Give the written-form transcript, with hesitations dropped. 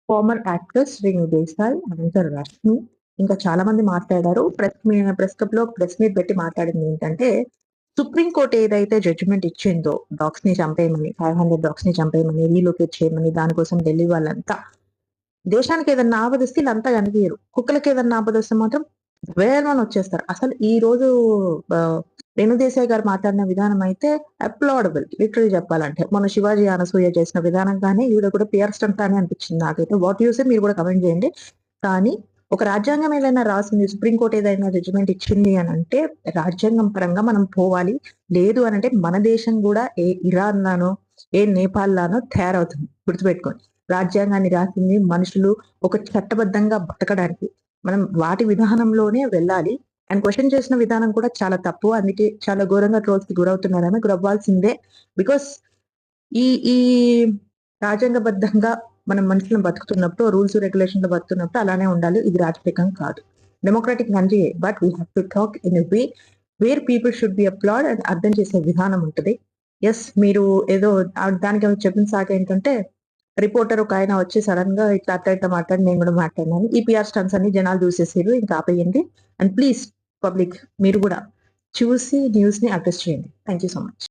Farmer actress Renu Desai, anchor Rashmi ఇంకా చాలా మంది మాట్లాడారు. ప్రెస్ క్లబ్‌లో ప్రెస్ మీట్ పెట్టి మాట్లాడింది ఏంటంటే, సుప్రీం కోర్ట్ ఏదైతే జడ్జిమెంట్ ఇచ్చిందో డాగ్స్‌ని చంపేయమని, 500 డాగ్స్‌ని చంపేయమని, రీలొకేట్ చేయమని దానికోసం ఢిల్లీ వాళ్ళంతా దేశానికి ఏదన్నా ఆపదొస్తే ఈళ్ళంతా కనిపియరు. కుక్కలకి ఏదన్నా ఆపదొస్తే మాత్రం వేగమని వచ్చేస్తారు. అసలు ఈ రోజు రేణు దేశాయ్ గారు మాట్లాడిన విధానం అయితే అప్లాడబుల్ లిటరల్లీ చెప్పాలంటే. మొన్న 'శివాజీ అనసూయ' చేసిన విధానంగానే ఈవిడ కూడా పిఆర్ స్టంట్ అని అనిపించింది నాకైతే. వాట్ యూ సే మీరు కూడా కామెంట్ చేయండి. కానీ ఒక రాజ్యాంగం ఏదైనా రాసింది, సుప్రీం కోర్ట్ ఏదైనా జడ్జిమెంట్ ఇచ్చింది అనంటే రాజ్యాంగం పరంగా మనం పోవాలి. లేదు అనంటే మన దేశం కూడా ఏ ఇరాన్ లానో, ఏ నేపాల్ లానో తయారవుతుంది. గుర్తుపెట్టుకోండి. రాజ్యాంగాన్ని రాసింది మనుషులు ఒక చట్టబద్ధంగా బతకడానికి. మనం వాటి విధానంలోనే వెళ్ళాలి. అండ్ క్వెషన్ చేసిన విధానం కూడా చాలా తప్పు. అందుకే చాలా ఘోరంగా ట్రోల్స్‌కి గురవుతున్నారామె. గురవ్వాల్సిందే. బికాస్ ఈ ఈ రాజ్యాంగబద్ధంగా మనం మనుషులం బతుకుతున్నప్పుడు, రూల్స్, రెగ్యులేషన్‌లో బతుకుతున్నప్పుడు అలానే ఉండాలి. ఇది రాజకీయం కాదు. డెమోక్రాటిక్ కంట్రీయే. But we have to talk in a way where people should be applauded and అర్థం చేసే విధానం ఉంటది. యెస్, మీరు ఏదో దానికి చెప్పిన సాకేంటంటే రిపోర్టర్ ఒకాయన వచ్చి సడెన్‌గా ఇట్లా అట్లా ఇట్లా మాట్లాడి నేను కూడా మాట్లాడినాను. ఈ పీఆర్ స్టంట్స్ అన్ని జనాలు చూసేసిర్రు. ఇంకా ఆపేయండి. అండ్ ప్లీజ్ పబ్లిక్ మీరు కూడా చూసి న్యూస్‌ని అడ్రెస్ చేయండి. Thank you so much.